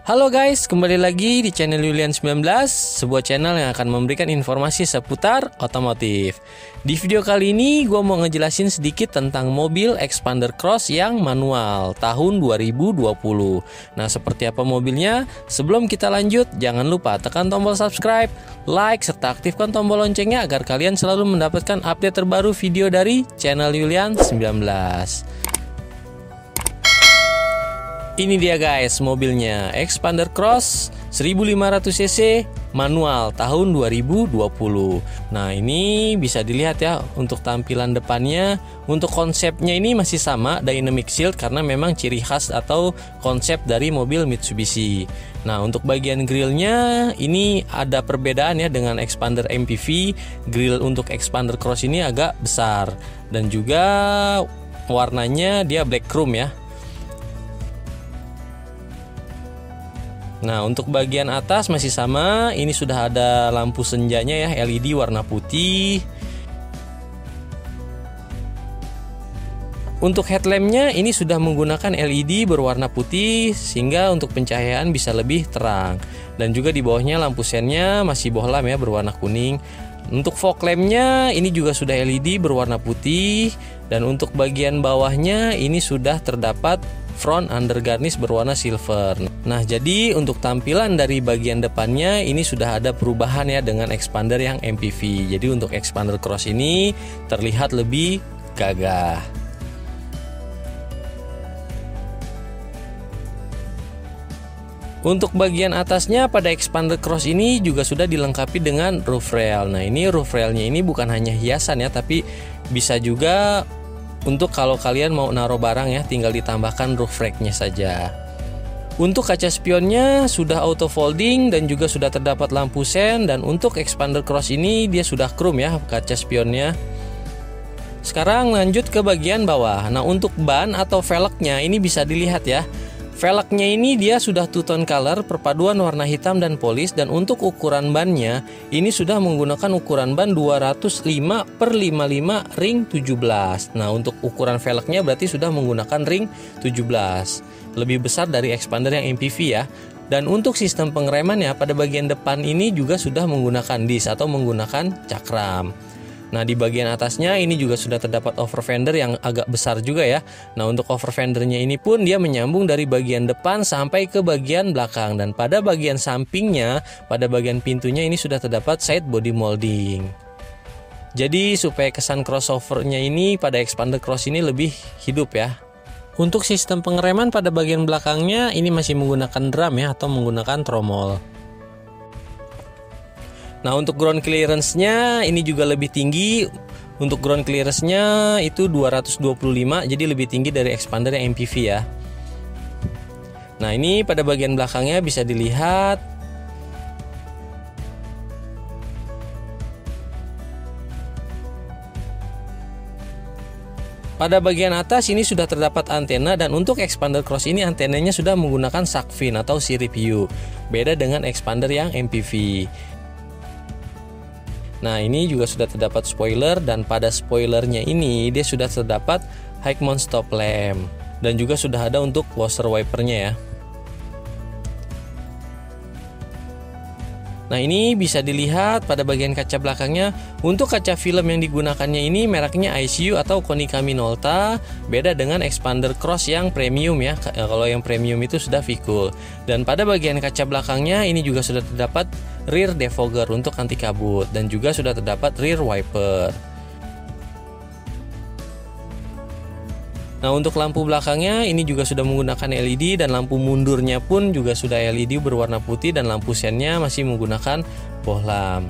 Halo guys, kembali lagi di channel Yulian 19, sebuah channel yang akan memberikan informasi seputar otomotif. Di video kali ini gue mau ngejelasin sedikit tentang mobil Xpander Cross yang manual tahun 2020. Nah, seperti apa mobilnya? Sebelum kita lanjut, jangan lupa tekan tombol subscribe, like, serta aktifkan tombol loncengnya agar kalian selalu mendapatkan update terbaru video dari channel Yulian 19. Ini dia guys mobilnya, Xpander Cross 1500cc manual tahun 2020. Nah, ini bisa dilihat ya untuk tampilan depannya. Untuk konsepnya ini masih sama, dynamic shield, karena memang ciri khas atau konsep dari mobil Mitsubishi. Nah, untuk bagian grillnya ini ada perbedaan ya dengan Xpander MPV. Grill untuk Xpander Cross ini agak besar, dan juga warnanya dia black chrome ya. Nah, untuk bagian atas masih sama, ini sudah ada lampu senjanya ya, LED warna putih. Untuk headlampnya ini sudah menggunakan LED berwarna putih, sehingga untuk pencahayaan bisa lebih terang. Dan juga di bawahnya lampu sennya masih bohlam ya, berwarna kuning. Untuk fog lampnya ini juga sudah LED berwarna putih. Dan untuk bagian bawahnya ini sudah terdapat front undergarnish berwarna silver. Nah, jadi untuk tampilan dari bagian depannya ini sudah ada perubahan ya dengan Xpander yang MPV. Jadi untuk Xpander Cross ini terlihat lebih gagah. Untuk bagian atasnya pada Xpander Cross ini juga sudah dilengkapi dengan roof rail. Nah, ini roof railnya ini bukan hanya hiasan ya, tapi bisa juga untuk kalau kalian mau naruh barang ya, tinggal ditambahkan roof racknya saja. Untuk kaca spionnya sudah auto folding dan juga sudah terdapat lampu sen. Dan untuk Xpander Cross ini dia sudah chrome ya kaca spionnya. Sekarang lanjut ke bagian bawah. Nah, untuk ban atau velgnya ini bisa dilihat ya. Velgnya ini dia sudah two-tone color, perpaduan warna hitam dan polis. Dan untuk ukuran bannya ini sudah menggunakan ukuran ban 205/55 ring 17. Nah, untuk ukuran velgnya berarti sudah menggunakan ring 17, lebih besar dari Xpander yang MPV ya. Dan untuk sistem pengeremannya pada bagian depan ini juga sudah menggunakan disc atau menggunakan cakram. Nah, di bagian atasnya ini juga sudah terdapat over fender yang agak besar juga ya. Nah, untuk over fendernya ini pun dia menyambung dari bagian depan sampai ke bagian belakang. Dan pada bagian sampingnya, pada bagian pintunya ini sudah terdapat side body molding. Jadi supaya kesan crossovernya ini pada Xpander Cross ini lebih hidup ya. Untuk sistem pengereman pada bagian belakangnya ini masih menggunakan drum ya, atau menggunakan tromol. Nah, untuk ground clearance-nya ini juga lebih tinggi. Untuk ground clearance-nya itu 225, jadi lebih tinggi dari Xpander yang MPV ya. Nah, ini pada bagian belakangnya bisa dilihat. Pada bagian atas ini sudah terdapat antena, dan untuk Xpander Cross ini antenanya sudah menggunakan shark fin atau sirip hiu. Beda dengan Xpander yang MPV. Nah, ini juga sudah terdapat spoiler, dan pada spoilernya ini dia sudah terdapat high mount stop lamp, dan juga sudah ada untuk washer wipernya ya. Nah, ini bisa dilihat pada bagian kaca belakangnya. Untuk kaca film yang digunakannya ini mereknya ICU atau Konica Minolta, beda dengan Xpander Cross yang premium ya. Kalau yang premium itu sudah Vicul. Dan pada bagian kaca belakangnya ini juga sudah terdapat rear defogger untuk anti kabut, dan juga sudah terdapat rear wiper. Nah, untuk lampu belakangnya ini juga sudah menggunakan LED, dan lampu mundurnya pun juga sudah LED berwarna putih, dan lampu sennya masih menggunakan bohlam.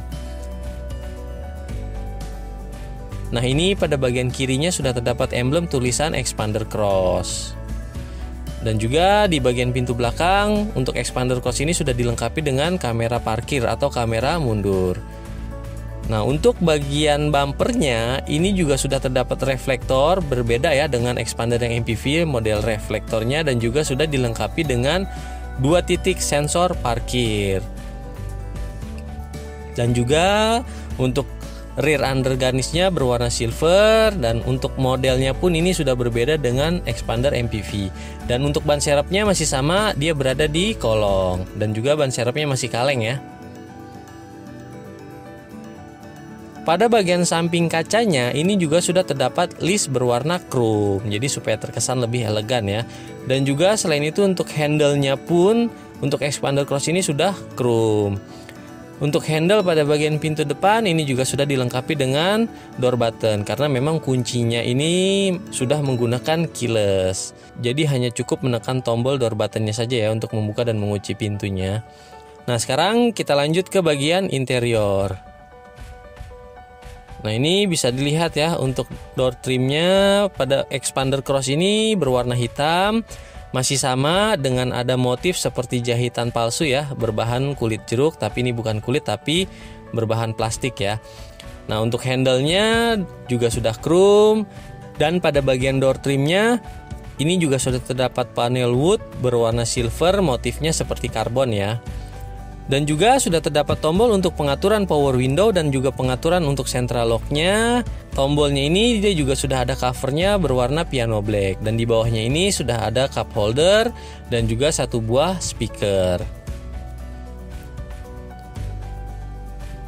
Nah, ini pada bagian kirinya sudah terdapat emblem tulisan Xpander Cross. Dan juga di bagian pintu belakang untuk Xpander Cross ini sudah dilengkapi dengan kamera parkir atau kamera mundur. Nah, untuk bagian bumpernya ini juga sudah terdapat reflektor, berbeda ya dengan Xpander yang MPV model reflektornya, dan juga sudah dilengkapi dengan 2 titik sensor parkir. Dan juga untuk rear undergarnishnya berwarna silver, dan untuk modelnya pun ini sudah berbeda dengan expander MPV. Dan untuk ban serepnya masih sama, dia berada di kolong, dan juga ban serepnya masih kaleng ya. Pada bagian samping kacanya ini juga sudah terdapat list berwarna chrome, jadi supaya terkesan lebih elegan ya. Dan juga selain itu untuk handle-nya pun untuk expander cross ini sudah chrome. Untuk handle pada bagian pintu depan ini juga sudah dilengkapi dengan door button, karena memang kuncinya ini sudah menggunakan keyless. Jadi hanya cukup menekan tombol door buttonnya saja ya untuk membuka dan mengunci pintunya. Nah, sekarang kita lanjut ke bagian interior. Nah, ini bisa dilihat ya, untuk door trimnya pada expander cross ini berwarna hitam. Masih sama dengan ada motif seperti jahitan palsu ya, berbahan kulit jeruk, tapi ini bukan kulit tapi berbahan plastik ya. Nah, untuk handle-nya juga sudah chrome, dan pada bagian door trimnya ini juga sudah terdapat panel wood berwarna silver, motifnya seperti karbon ya. Dan juga sudah terdapat tombol untuk pengaturan power window dan juga pengaturan untuk central lock-nya. Tombolnya ini dia juga sudah ada covernya berwarna piano black, dan di bawahnya ini sudah ada cup holder dan juga satu buah speaker.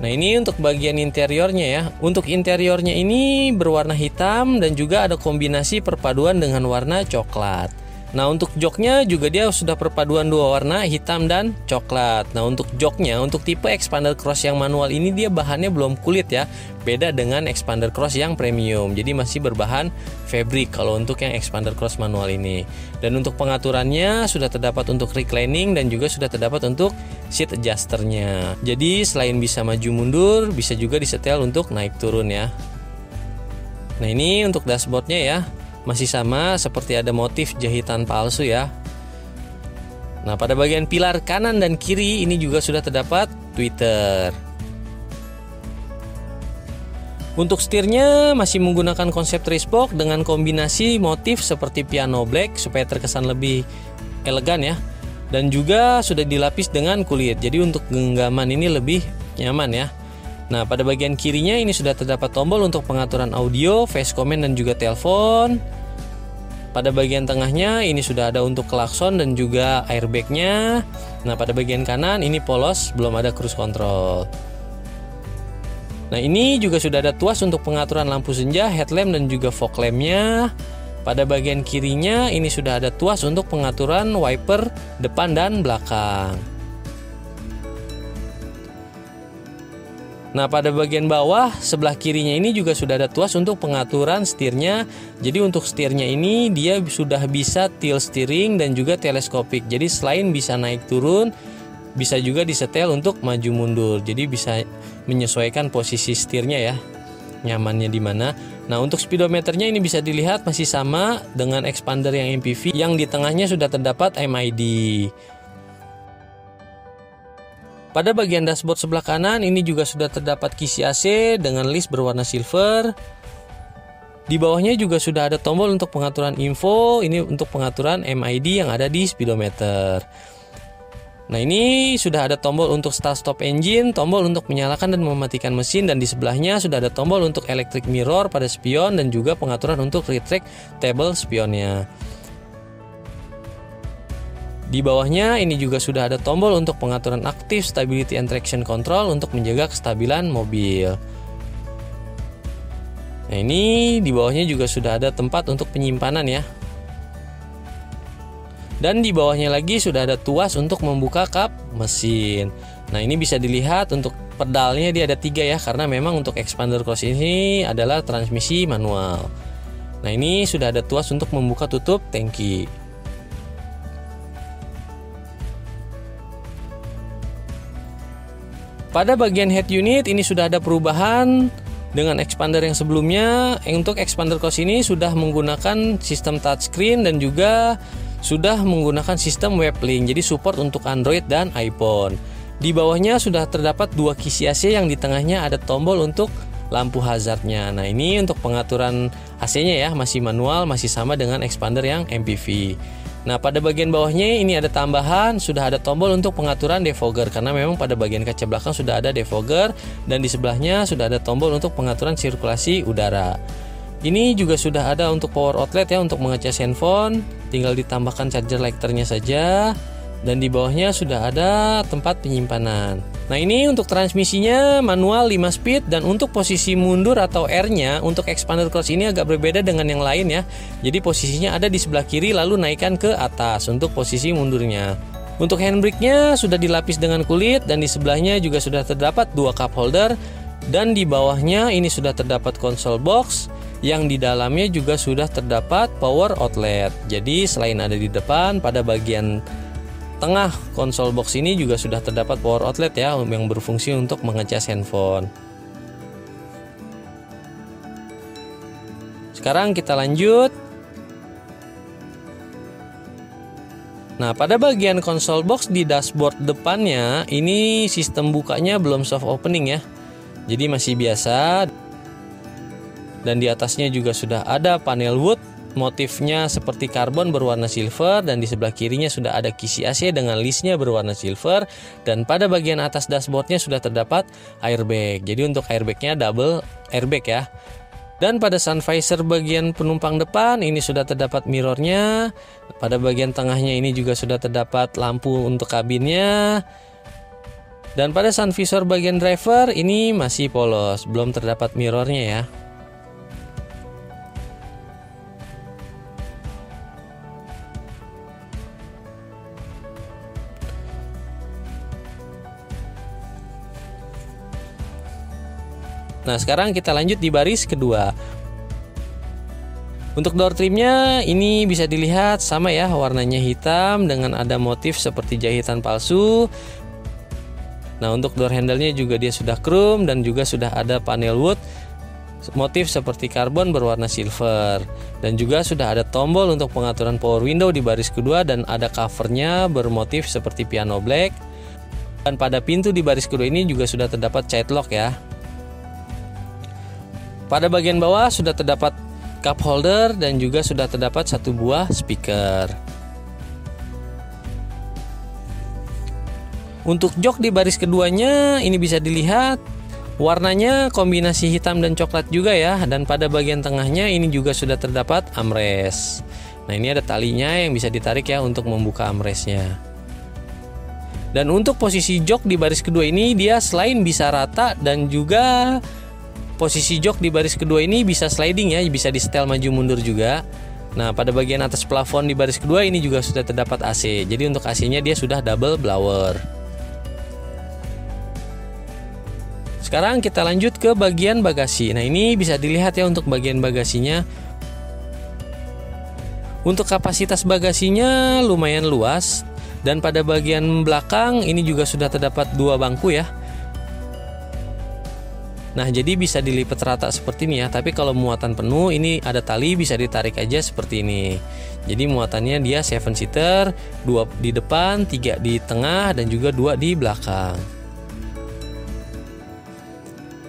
Nah, ini untuk bagian interiornya ya. Untuk interiornya ini berwarna hitam dan juga ada kombinasi perpaduan dengan warna coklat. Nah, untuk joknya juga dia sudah perpaduan dua warna, hitam dan coklat. Nah, untuk joknya, untuk tipe expander cross yang manual ini dia bahannya belum kulit ya. Beda dengan expander cross yang premium. Jadi masih berbahan fabric kalau untuk yang expander cross manual ini. Dan untuk pengaturannya sudah terdapat untuk reclining dan juga sudah terdapat untuk seat adjusternya. Jadi selain bisa maju mundur, bisa juga disetel untuk naik turun ya. Nah, ini untuk dashboardnya ya. Masih sama seperti ada motif jahitan palsu ya. Nah, pada bagian pilar kanan dan kiri ini juga sudah terdapat tweeter. Untuk setirnya masih menggunakan konsep tracebox dengan kombinasi motif seperti piano black supaya terkesan lebih elegan ya. Dan juga sudah dilapis dengan kulit. Jadi untuk genggaman ini lebih nyaman ya. Nah, pada bagian kirinya ini sudah terdapat tombol untuk pengaturan audio, voice command dan juga telepon. Pada bagian tengahnya ini sudah ada untuk klakson dan juga airbagnya. Nah, pada bagian kanan ini polos, belum ada cruise control. Nah, ini juga sudah ada tuas untuk pengaturan lampu senja, headlamp dan juga fog lampnya. Pada bagian kirinya ini sudah ada tuas untuk pengaturan wiper depan dan belakang. Nah, pada bagian bawah sebelah kirinya ini juga sudah ada tuas untuk pengaturan setirnya. Jadi untuk setirnya ini dia sudah bisa tilt steering dan juga teleskopik. Jadi selain bisa naik turun, bisa juga disetel untuk maju mundur. Jadi bisa menyesuaikan posisi setirnya ya, nyamannya di mana. Nah, untuk speedometernya ini bisa dilihat masih sama dengan expander yang MPV, yang di tengahnya sudah terdapat MID. Pada bagian dashboard sebelah kanan ini juga sudah terdapat kisi AC dengan list berwarna silver. Di bawahnya juga sudah ada tombol untuk pengaturan info, ini untuk pengaturan MID yang ada di speedometer. Nah, ini sudah ada tombol untuk start stop engine, tombol untuk menyalakan dan mematikan mesin, dan di sebelahnya sudah ada tombol untuk electric mirror pada spion dan juga pengaturan untuk retractable spionnya. Di bawahnya ini juga sudah ada tombol untuk pengaturan aktif stability and traction control untuk menjaga kestabilan mobil. Nah, ini di bawahnya juga sudah ada tempat untuk penyimpanan ya. Dan di bawahnya lagi sudah ada tuas untuk membuka kap mesin. Nah, ini bisa dilihat untuk pedalnya dia ada 3 ya, karena memang untuk expander cross ini adalah transmisi manual. Nah, ini sudah ada tuas untuk membuka tutup tangki. Pada bagian head unit ini sudah ada perubahan dengan expander yang sebelumnya. Untuk expander cross ini sudah menggunakan sistem touchscreen dan juga sudah menggunakan sistem web link, jadi support untuk Android dan iPhone. Di bawahnya sudah terdapat 2 kisi AC yang di tengahnya ada tombol untuk lampu hazardnya. Nah, ini untuk pengaturan AC-nya ya, masih manual, masih sama dengan expander yang MPV. Nah, pada bagian bawahnya ini ada tambahan, sudah ada tombol untuk pengaturan defogger, karena memang pada bagian kaca belakang sudah ada defogger, dan di sebelahnya sudah ada tombol untuk pengaturan sirkulasi udara. Ini juga sudah ada untuk power outlet ya, untuk mengecas handphone, tinggal ditambahkan charger lighternya saja, dan di bawahnya sudah ada tempat penyimpanan. Nah, ini untuk transmisinya manual 5 speed, dan untuk posisi mundur atau R-nya untuk expander cross ini agak berbeda dengan yang lain ya. Jadi posisinya ada di sebelah kiri lalu naikkan ke atas untuk posisi mundurnya. Untuk handbrake-nya sudah dilapis dengan kulit, dan di sebelahnya juga sudah terdapat 2 cup holder, dan di bawahnya ini sudah terdapat console box yang di dalamnya juga sudah terdapat power outlet. Jadi selain ada di depan, pada bagian tengah konsol box ini juga sudah terdapat power outlet ya, yang berfungsi untuk mengecas handphone. Sekarang kita lanjut. Nah, pada bagian konsol box di dashboard depannya ini sistem bukanya belum soft opening ya. Jadi masih biasa. Dan di atasnya juga sudah ada panel wood, motifnya seperti karbon berwarna silver, dan di sebelah kirinya sudah ada kisi AC dengan listnya berwarna silver, dan pada bagian atas dashboardnya sudah terdapat airbag. Jadi untuk airbagnya double airbag ya. Dan pada sun visor bagian penumpang depan ini sudah terdapat mirrornya. Pada bagian tengahnya ini juga sudah terdapat lampu untuk kabinnya. Dan pada sun visor bagian driver ini masih polos, belum terdapat mirrornya ya. Nah, sekarang kita lanjut di baris kedua. Untuk door trimnya ini bisa dilihat sama ya, warnanya hitam dengan ada motif seperti jahitan palsu. Nah, untuk door handle-nya juga dia sudah chrome, dan juga sudah ada panel wood motif seperti karbon berwarna silver, dan juga sudah ada tombol untuk pengaturan power window di baris kedua, dan ada covernya bermotif seperti piano black. Dan pada pintu di baris kedua ini juga sudah terdapat child lock ya. Pada bagian bawah sudah terdapat cup holder, dan juga sudah terdapat 1 buah speaker. Untuk jok di baris keduanya ini bisa dilihat warnanya kombinasi hitam dan coklat juga ya, dan pada bagian tengahnya ini juga sudah terdapat armrest. Nah, ini ada talinya yang bisa ditarik ya untuk membuka armrestnya. Dan untuk posisi jok di baris kedua ini dia selain bisa rata, dan juga posisi jok di baris kedua ini bisa sliding ya, bisa di setel maju mundur juga. Nah, pada bagian atas plafon di baris kedua ini juga sudah terdapat AC. Jadi untuk AC-nya dia sudah double blower. Sekarang kita lanjut ke bagian bagasi. Nah, ini bisa dilihat ya untuk bagian bagasinya. Untuk kapasitas bagasinya lumayan luas, dan pada bagian belakang ini juga sudah terdapat 2 bangku ya. Nah, jadi bisa dilipat rata seperti ini ya. Tapi kalau muatan penuh ini ada tali, bisa ditarik aja seperti ini. Jadi muatannya dia 7 seater, 2 di depan, 3 di tengah, dan juga 2 di belakang.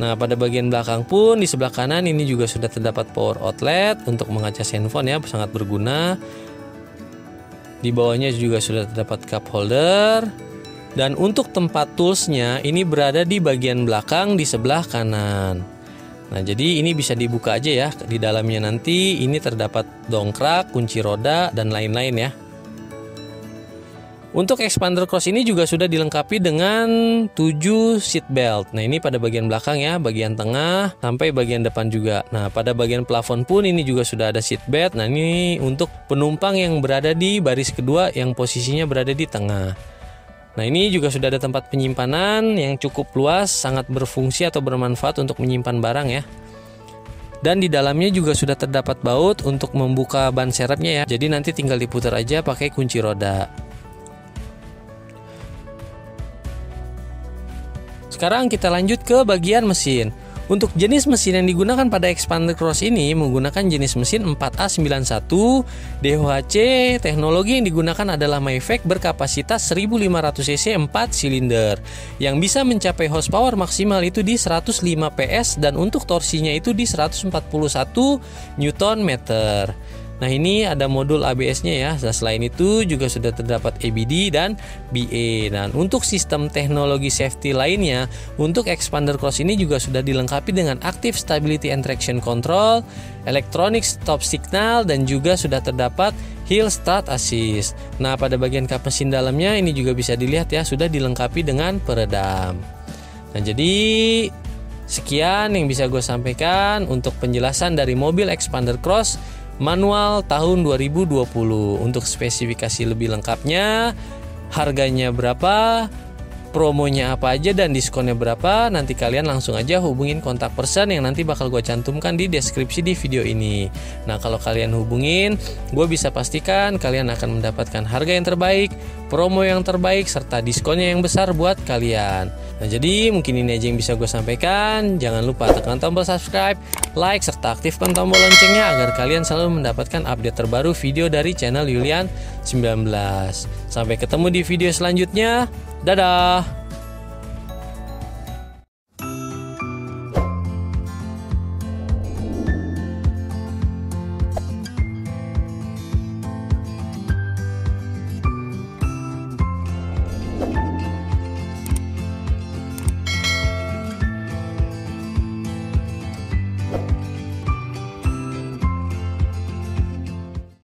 Nah, pada bagian belakang pun di sebelah kanan ini juga sudah terdapat power outlet untuk mengacas handphone ya, sangat berguna. Di bawahnya juga sudah terdapat cup holder. Dan untuk tempat toolsnya ini berada di bagian belakang di sebelah kanan. Nah, jadi ini bisa dibuka aja ya. Di dalamnya nanti ini terdapat dongkrak, kunci roda, dan lain-lain ya. Untuk expander cross ini juga sudah dilengkapi dengan 7 seat belt. Nah, ini pada bagian belakang ya, bagian tengah sampai bagian depan juga. Nah, pada bagian plafon pun ini juga sudah ada seat belt. Nah, ini untuk penumpang yang berada di baris kedua yang posisinya berada di tengah. Nah, ini juga sudah ada tempat penyimpanan yang cukup luas, sangat berfungsi atau bermanfaat untuk menyimpan barang ya. Dan di dalamnya juga sudah terdapat baut untuk membuka ban serepnya ya. Jadi nanti tinggal diputar aja pakai kunci roda. Sekarang kita lanjut ke bagian mesin. Untuk jenis mesin yang digunakan pada expander cross ini menggunakan jenis mesin 4A91 DOHC. Teknologi yang digunakan adalah Mayvec berkapasitas 1500 cc 4 silinder yang bisa mencapai horsepower maksimal itu di 105 PS, dan untuk torsinya itu di 141 Nm. Nah, ini ada modul ABS-nya ya. Nah, selain itu juga sudah terdapat ABD dan BA. Dan untuk sistem teknologi safety lainnya, untuk expander cross ini juga sudah dilengkapi dengan active stability and traction control, electronic stop signal, dan juga sudah terdapat hill start assist. Nah, pada bagian kap mesin dalamnya ini juga bisa dilihat ya, sudah dilengkapi dengan peredam. Nah, jadi sekian yang bisa gue sampaikan untuk penjelasan dari mobil expander cross manual tahun 2020. Untuk spesifikasi lebih lengkapnya, harganya berapa, promonya apa aja, dan diskonnya berapa, nanti kalian langsung aja hubungin kontak person yang nanti bakal gue cantumkan di deskripsi di video ini. Nah, kalau kalian hubungin, gue bisa pastikan kalian akan mendapatkan harga yang terbaik, promo yang terbaik, serta diskonnya yang besar buat kalian. Nah, jadi mungkin ini aja yang bisa gue sampaikan. Jangan lupa tekan tombol subscribe, like, serta aktifkan tombol loncengnya agar kalian selalu mendapatkan update terbaru video dari channel Yulian 19. Sampai ketemu di video selanjutnya. Dadah!